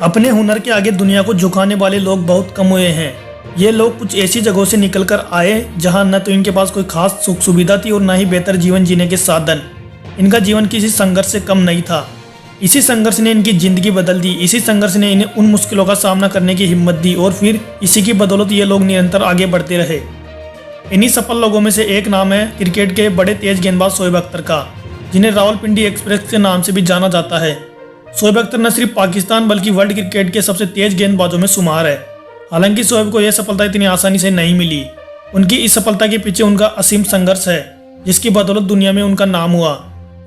अपने हुनर के आगे दुनिया को झुकाने वाले लोग बहुत कम हुए हैं। ये लोग कुछ ऐसी जगहों से निकलकर आए जहां न तो इनके पास कोई खास सुख सुविधा थी और न ही बेहतर जीवन जीने के साधन। इनका जीवन किसी संघर्ष से कम नहीं था। इसी संघर्ष ने इनकी जिंदगी बदल दी। इसी संघर्ष ने इन्हें उन मुश्किलों का सामना करने की हिम्मत दी और फिर इसी की बदौलत ये लोग निरंतर आगे बढ़ते रहे। इन्हीं सफल लोगों में से एक नाम है क्रिकेट के बड़े तेज गेंदबाज शोएब अख्तर का, जिन्हें रावलपिंडी एक्सप्रेस के नाम से भी जाना जाता है। शोएब अख्तर न सिर्फ पाकिस्तान बल्कि वर्ल्ड क्रिकेट के सबसे तेज गेंदबाजों में शुमार है। हालांकि शोएब को यह सफलता इतनी आसानी से नहीं मिली। उनकी इस सफलता के पीछे उनका असीम संघर्ष है, जिसकी बदौलत दुनिया में उनका नाम हुआ।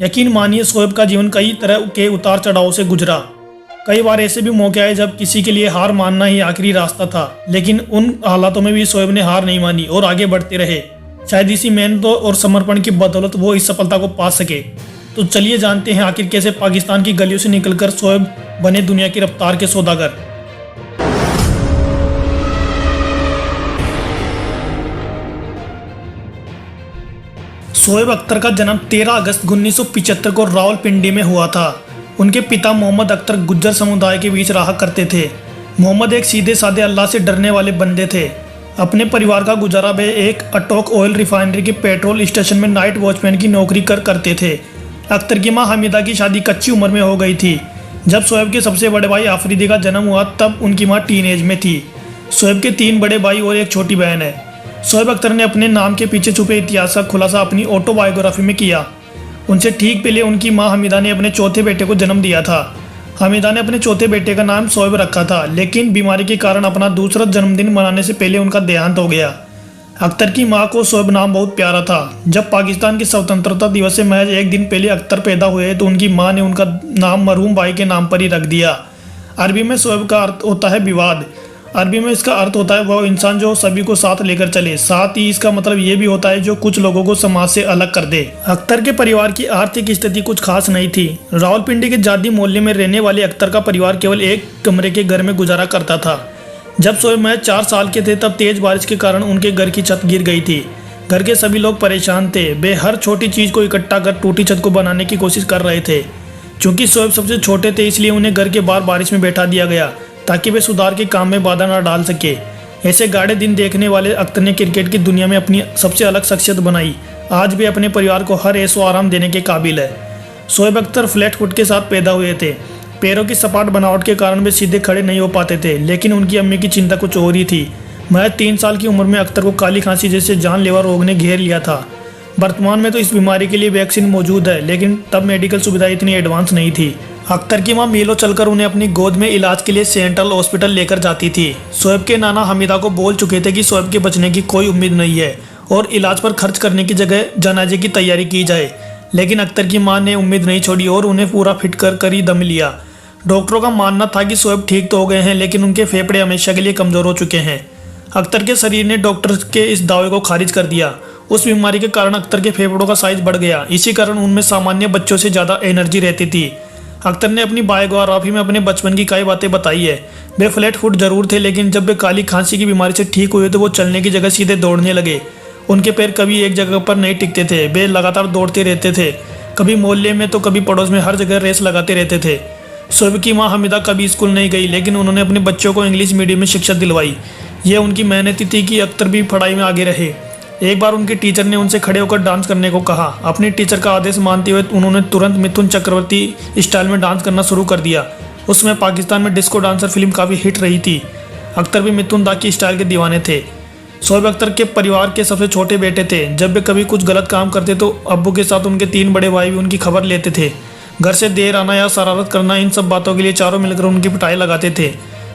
यकीन मानिए, शोएब का जीवन कई तरह के उतार चढ़ाव से गुजरा। कई बार ऐसे भी मौके आए जब किसी के लिए हार मानना ही आखिरी रास्ता था, लेकिन उन हालातों में भी शोएब ने हार नहीं मानी और आगे बढ़ते रहे। शायद इसी मेहनत और समर्पण की बदौलत वो इस सफलता को पा सके। तो चलिए जानते हैं आखिर कैसे पाकिस्तान की गलियों से निकलकर शोएब बने दुनिया की रफ्तार के सौदागर। शोएब अख्तर का जन्म 13 अगस्त 1975 को रावलपिंडी में हुआ था। उनके पिता मोहम्मद अख्तर गुज्जर समुदाय के बीच रहा करते थे। मोहम्मद एक सीधे साधे अल्लाह से डरने वाले बंदे थे। अपने परिवार का गुजारा वे एक अटोक ऑयल रिफाइनरी के पेट्रोल स्टेशन में नाइट वॉचमैन की नौकरी करते थे। अख्तर की मां हमीदा की शादी कच्ची उम्र में हो गई थी। जब शोएब के सबसे बड़े भाई आफरीदी का जन्म हुआ तब उनकी मां टीनेज में थी। शोएब के 3 बड़े भाई और एक छोटी बहन है। शोएब अख्तर ने अपने नाम के पीछे छुपे इतिहास का खुलासा अपनी ऑटोबायोग्राफी में किया। उनसे ठीक पहले उनकी मां हमीदा ने अपने चौथे बेटे को जन्म दिया था। हमीदा ने अपने चौथे बेटे का नाम शोएब रखा था, लेकिन बीमारी के कारण अपना दूसरा जन्मदिन मनाने से पहले उनका देहांत हो गया। अख्तर की मां को शोएब नाम बहुत प्यारा था। जब पाकिस्तान की स्वतंत्रता दिवस से महज एक दिन पहले अख्तर पैदा हुए तो उनकी मां ने उनका नाम मरहूम भाई के नाम पर ही रख दिया। अरबी में शोएब का अर्थ होता है विवाद। अरबी में इसका अर्थ होता है वह इंसान जो सभी को साथ लेकर चले। साथ ही इसका मतलब ये भी होता है जो कुछ लोगों को समाज से अलग कर दे। अख्तर के परिवार की आर्थिक स्थिति कुछ खास नहीं थी। रावलपिंडी के जादी मोहल्ले में रहने वाले अख्तर का परिवार केवल एक कमरे के घर में गुजारा करता था। जब शोएब महज 4 साल के थे तब तेज बारिश के कारण उनके घर की छत गिर गई थी। घर के सभी लोग परेशान थे। वे हर छोटी चीज को इकट्ठा कर टूटी छत को बनाने की कोशिश कर रहे थे। चूंकि शोएब सबसे छोटे थे इसलिए उन्हें घर के बाहर बारिश में बैठा दिया गया ताकि वे सुधार के काम में बाधा न डाल सके। ऐसे गाढ़े दिन देखने वाले अख्तर ने क्रिकेट की दुनिया में अपनी सबसे अलग शख्सियत बनाई। आज भी अपने परिवार को हर ऐशो आराम देने के काबिल है। शोएब अख्तर फ्लैट फुट के साथ पैदा हुए थे। पैरों की सपाट बनावट के कारण वे सीधे खड़े नहीं हो पाते थे, लेकिन उनकी अम्मी की चिंता कुछ और ही थी। महज 3 साल की उम्र में अख्तर को काली खांसी जैसे जानलेवा रोग ने घेर लिया था। वर्तमान में तो इस बीमारी के लिए वैक्सीन मौजूद है, लेकिन तब मेडिकल सुविधा इतनी एडवांस नहीं थी। अख्तर की मां मीलों चलकर उन्हें अपनी गोद में इलाज के लिए सेंट्रल हॉस्पिटल लेकर जाती थी। शोएब के नाना हमीदा को बोल चुके थे कि शोएब के बचने की कोई उम्मीद नहीं है और इलाज पर खर्च करने की जगह जनाजे की तैयारी की जाए, लेकिन अख्तर की मां ने उम्मीद नहीं छोड़ी और उन्हें पूरा फिट कर ही दम लिया। डॉक्टरों का मानना था कि शोएब ठीक तो हो गए हैं, लेकिन उनके फेफड़े हमेशा के लिए कमजोर हो चुके हैं। अख्तर के शरीर ने डॉक्टर के इस दावे को खारिज कर दिया। उस बीमारी के कारण अख्तर के फेफड़ों का साइज बढ़ गया। इसी कारण उनमें सामान्य बच्चों से ज़्यादा एनर्जी रहती थी। अख्तर ने अपनी बायोग्राफी में अपने बचपन की कई बातें बताई है। वे फ्लैट फुट जरूर थे, लेकिन जब वे काली खांसी की बीमारी से ठीक हुए तो वो चलने की जगह सीधे दौड़ने लगे। उनके पैर कभी एक जगह पर नहीं टिकते थे। वे लगातार दौड़ते रहते थे, कभी मोहल्ले में तो कभी पड़ोस में, हर जगह रेस लगाते रहते थे। शोएब की मां हमीदा कभी स्कूल नहीं गई, लेकिन उन्होंने अपने बच्चों को इंग्लिश मीडियम में शिक्षा दिलवाई। यह उनकी मेहनत थी कि अख्तर भी पढ़ाई में आगे रहे। एक बार उनके टीचर ने उनसे खड़े होकर डांस करने को कहा। अपने टीचर का आदेश मानते हुए उन्होंने तुरंत मिथुन चक्रवर्ती स्टाइल में डांस करना शुरू कर दिया। उसमें पाकिस्तान में डिस्को डांसर फिल्म काफ़ी हिट रही थी। अख्तर भी मिथुन दा की स्टाइल के दीवाने थे। शोएब अख्तर के परिवार के सबसे छोटे बेटे थे। जब वे कभी कुछ गलत काम करते तो अब्बू के साथ उनके 3 बड़े भाई भी उनकी खबर लेते थे। घर से देर आना या शरारत करना, इन सब बातों के लिए चारों मिलकर उनकी पिटाई लगाते थे।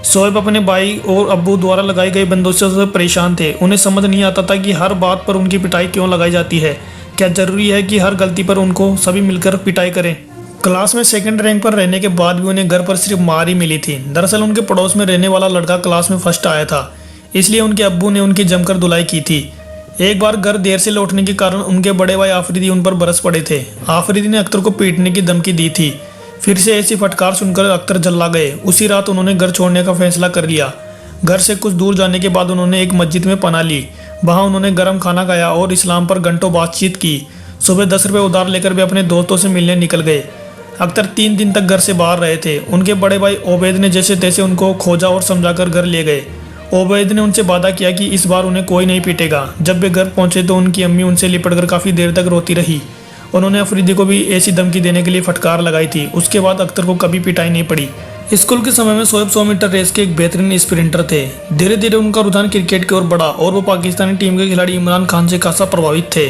शोएब अपने भाई और अब्बू द्वारा लगाई गई बंदोबस्तों से परेशान थे। उन्हें समझ नहीं आता था कि हर बात पर उनकी पिटाई क्यों लगाई जाती है। क्या जरूरी है कि हर गलती पर उनको सभी मिलकर पिटाई करें? क्लास में 2nd रैंक पर रहने के बाद भी उन्हें घर पर सिर्फ मार ही मिली थी। दरअसल उनके पड़ोस में रहने वाला लड़का क्लास में फर्स्ट आया था, इसलिए उनके अब्बू ने उनकी जमकर धुलाई की थी। एक बार घर देर से लौटने के कारण उनके बड़े भाई आफरीदी उन पर बरस पड़े थे। आफरीदी ने अख्तर को पीटने की धमकी दी थी। फिर से ऐसी फटकार सुनकर अख्तर जल्ला गए। उसी रात उन्होंने घर छोड़ने का फैसला कर लिया। घर से कुछ दूर जाने के बाद उन्होंने एक मस्जिद में पनाह ली। वहां उन्होंने गर्म खाना खाया और इस्लाम पर घंटों बातचीत की। सुबह 10 रुपये उधार लेकर वे अपने दोस्तों से मिलने निकल गए। अख्तर 3 दिन तक घर से बाहर रहे थे। उनके बड़े भाई ओबैद ने जैसे तैसे उनको खोजा और समझाकर घर ले गए। ओबैद ने उनसे वादा किया कि इस बार उन्हें कोई नहीं पीटेगा। जब वे घर पहुंचे तो उनकी अम्मी उनसे लिपटकर काफ़ी देर तक रोती रही। उन्होंने अफरीदी को भी ऐसी धमकी देने के लिए फटकार लगाई थी। उसके बाद अख्तर को कभी पिटाई नहीं पड़ी। स्कूल के समय में शोएब 100 मीटर रेस के एक बेहतरीन स्प्रिंटर थे। धीरे धीरे उनका रुझान क्रिकेट की ओर बढ़ा और वो पाकिस्तानी टीम के खिलाड़ी इमरान खान से खासा प्रभावित थे।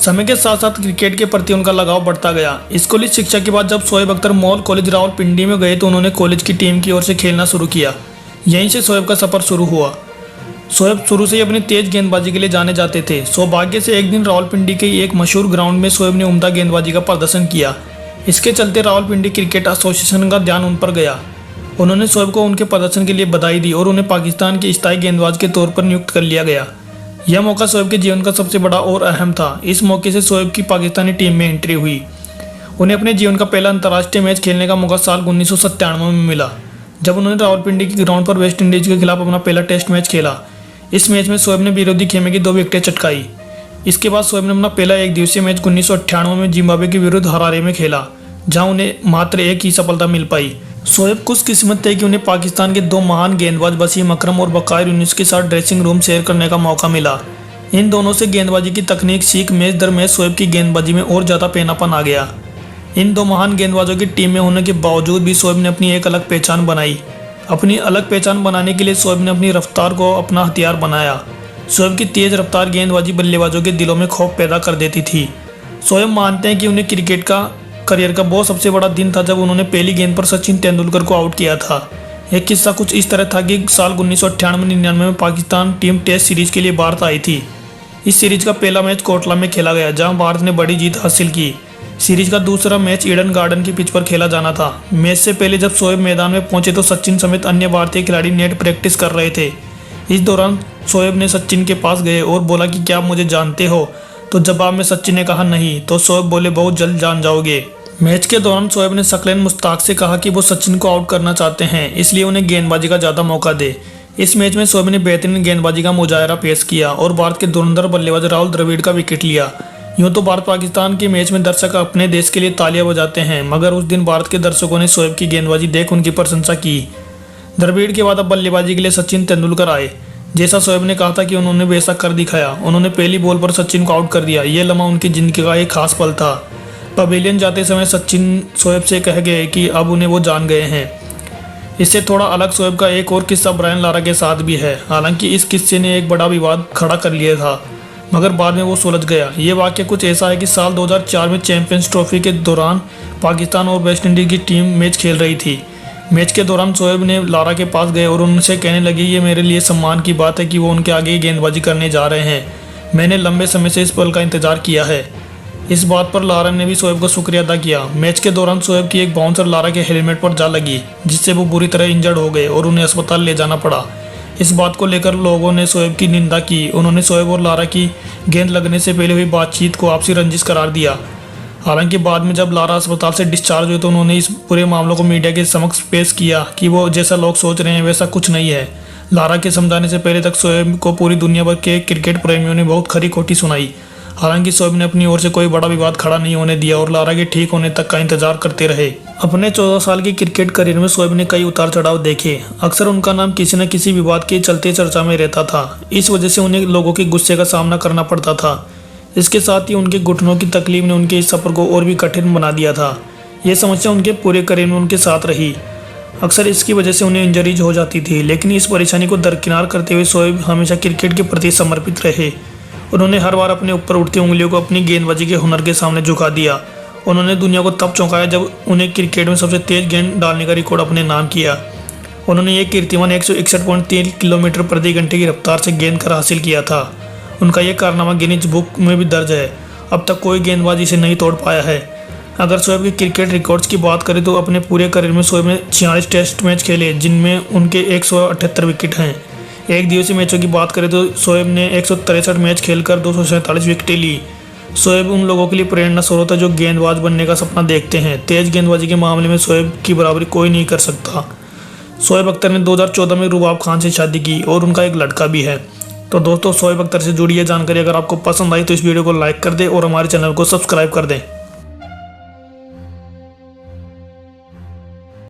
समय के साथ साथ क्रिकेट के प्रति उनका लगाव बढ़ता गया। स्कूली शिक्षा के बाद जब शोएब अख्तर मॉल कॉलेज रावलपिंडी में गए तो उन्होंने कॉलेज की टीम की ओर से खेलना शुरू किया। यहीं से शोएब का सफर शुरू हुआ। शोएब शुरू से ही अपनी तेज गेंदबाजी के लिए जाने जाते थे। सौभाग्य से एक दिन रावलपिंडी के एक मशहूर ग्राउंड में शोएब ने उम्दा गेंदबाजी का प्रदर्शन किया। इसके चलते रावलपिंडी क्रिकेट एसोसिएशन का ध्यान उन पर गया। उन्होंने शोएब को उनके प्रदर्शन के लिए बधाई दी और उन्हें पाकिस्तान के स्थायी गेंदबाज के तौर पर नियुक्त कर लिया गया। यह मौका शोएब के जीवन का सबसे बड़ा और अहम था। इस मौके से शोएब की पाकिस्तानी टीम में एंट्री हुई। उन्हें अपने जीवन का पहला अंतर्राष्ट्रीय मैच खेलने का मौका साल 1997 में मिला, जब उन्होंने रावलपिंडी के ग्राउंड पर वेस्ट इंडीज के खिलाफ अपना पहला टेस्ट मैच खेला। इस मैच में शोएब ने विरोधी खेमे की 2 विकेटें चटकाई। इसके बाद शोएब ने अपना पहला एक दिवसीय मैच 1998 में जिम्बाब्वे के विरुद्ध हरारे में खेला, जहां उन्हें मात्र एक ही सफलता मिल पाई। शोएब खुशकिस्मत थे कि उन्हें पाकिस्तान के 2 महान गेंदबाज वसीम अकरम और बकायर यूनिस के साथ ड्रेसिंग रूम शेयर करने का मौका मिला। इन दोनों से गेंदबाजी की तकनीक सीख मैच दर मैच शोएब की गेंदबाजी में और ज़्यादा पैनापन आ गया। इन 2 महान गेंदबाजों की टीम में होने के बावजूद भी शोएब ने अपनी एक अलग पहचान बनाई। अपनी अलग पहचान बनाने के लिए शोएब ने अपनी रफ्तार को अपना हथियार बनाया। शोएब की तेज़ रफ्तार गेंदबाजी बल्लेबाजों के दिलों में खौफ पैदा कर देती थी। शोएब मानते हैं कि उन्हें क्रिकेट का करियर का बहुत सबसे बड़ा दिन था जब उन्होंने पहली गेंद पर सचिन तेंदुलकर को आउट किया था। एक किस्सा कुछ इस तरह था कि साल 1998-99 में पाकिस्तान टीम टेस्ट सीरीज के लिए भारत आई थी। इस सीरीज का पहला मैच कोटला में खेला गया, जहां भारत ने बड़ी जीत हासिल की। सीरीज का दूसरा मैच ईडन गार्डन की पिच पर खेला जाना था। मैच से पहले जब शोएब मैदान में पहुंचे तो सचिन समेत अन्य भारतीय खिलाड़ी नेट प्रैक्टिस कर रहे थे। इस दौरान शोएब ने सचिन के पास गए और बोला कि क्या आप मुझे जानते हो? तो जवाब में सचिन ने कहा नहीं। तो शोएब बोले बहुत जल्द जान जाओगे। मैच के दौरान शोएब ने शकलेन मुश्ताक से कहा कि वो सचिन को आउट करना चाहते हैं, इसलिए उन्हें गेंदबाजी का ज़्यादा मौका दे। इस मैच में शोएब ने बेहतरीन गेंदबाजी का मुजाहरा पेश किया और भारत के धुरंधर बल्लेबाज राहुल द्रविड़ का विकेट लिया। यूँ तो भारत पाकिस्तान के मैच में दर्शक अपने देश के लिए तालियां बजाते हैं, मगर उस दिन भारत के दर्शकों ने शोएब की गेंदबाजी देख उनकी प्रशंसा की। द्रविड़ के बाद अब बल्लेबाजी के लिए सचिन तेंदुलकर आए। जैसा शोएब ने कहा था कि उन्होंने वैसा कर दिखाया। उन्होंने पहली बॉल पर सचिन को आउट कर दिया। ये लम्हा उनकी ज़िंदगी का एक खास पल था। पवेलियन जाते समय सचिन शोएब से कह गए कि अब उन्हें वो जान गए हैं। इससे थोड़ा अलग शोएब का एक और किस्सा ब्रायन लारा के साथ भी है। हालांकि इस किस्से ने एक बड़ा विवाद खड़ा कर लिया था, मगर बाद में वो सुलझ गया। ये वाक़या कुछ ऐसा है कि साल 2004 में चैंपियंस ट्रॉफी के दौरान पाकिस्तान और वेस्ट इंडीज़ की टीम मैच खेल रही थी। मैच के दौरान शोएब ने लारा के पास गए और उनसे कहने लगे ये मेरे लिए सम्मान की बात है कि वो उनके आगे गेंदबाजी करने जा रहे हैं। मैंने लंबे समय से इस पल का इंतज़ार किया है। इस बात पर लारा ने भी शोएब का शुक्रिया अदा किया। मैच के दौरान शोएब की एक बाउंसर लारा के हेलमेट पर जा लगी, जिससे वो बुरी तरह इंजर्ड हो गए और उन्हें अस्पताल ले जाना पड़ा। इस बात को लेकर लोगों ने शोएब की निंदा की। उन्होंने शोएब और लारा की गेंद लगने से पहले हुई बातचीत को आपसी रंजिश करार दिया। हालांकि बाद में जब लारा अस्पताल से डिस्चार्ज हुए तो उन्होंने इस पूरे मामलों को मीडिया के समक्ष पेश किया कि वो जैसा लोग सोच रहे हैं वैसा कुछ नहीं है। लारा के समझाने से पहले तक शोएब को पूरी दुनिया भर के क्रिकेट प्रेमियों ने बहुत खरी खोटी सुनाई। हालांकि शोएब ने अपनी ओर से कोई बड़ा विवाद खड़ा नहीं होने दिया और लारा के ठीक होने तक का इंतजार करते रहे। अपने 14 साल की क्रिकेट करियर में शोएब ने कई उतार चढ़ाव देखे। अक्सर उनका नाम किसी न किसी विवाद के चलते चर्चा में रहता था। इस वजह से उन्हें लोगों के गुस्से का सामना करना पड़ता था। इसके साथ ही उनके घुटनों की तकलीफ ने उनके इस सफ़र को और भी कठिन बना दिया था। ये समस्या उनके पूरे करियर में उनके साथ रही। अक्सर इसकी वजह से उन्हें इंजरीज हो जाती थी, लेकिन इस परेशानी को दरकिनार करते हुए शोएब हमेशा क्रिकेट के प्रति समर्पित रहे। उन्होंने हर बार अपने ऊपर उठती उंगलियों को अपनी गेंदबाजी के हुनर के सामने झुका दिया। उन्होंने दुनिया को तब चौंकाया जब उन्हें क्रिकेट में सबसे तेज गेंद डालने का रिकॉर्ड अपने नाम किया। उन्होंने ये कीर्तिमान 161.3 किलोमीटर प्रति घंटे की रफ्तार से गेंद कर हासिल किया था। उनका यह कारनामा गिनीज बुक में भी दर्ज है। अब तक कोई गेंदबाज इसे नहीं तोड़ पाया है। अगर शोएब के क्रिकेट रिकॉर्ड्स की बात करें तो अपने पूरे करियर में शोएब ने 46 टेस्ट मैच खेले, जिनमें उनके 178 विकेट हैं। एक दिवसीय मैचों की बात करें तो शोएब ने 163 मैच खेलकर 247 विकेटें ली। शोएब उन लोगों के लिए प्रेरणा स्रोत है जो गेंदबाज बनने का सपना देखते हैं। तेज गेंदबाजी के मामले में शोएब की बराबरी कोई नहीं कर सकता। शोएब अख्तर ने 2014 में रुबाब खान से शादी की और उनका एक लड़का भी है। तो दोस्तों, शोएब अख्तर से जुड़ी ये जानकारी अगर आपको पसंद आई तो इस वीडियो को लाइक कर दें और हमारे चैनल को सब्सक्राइब कर दें।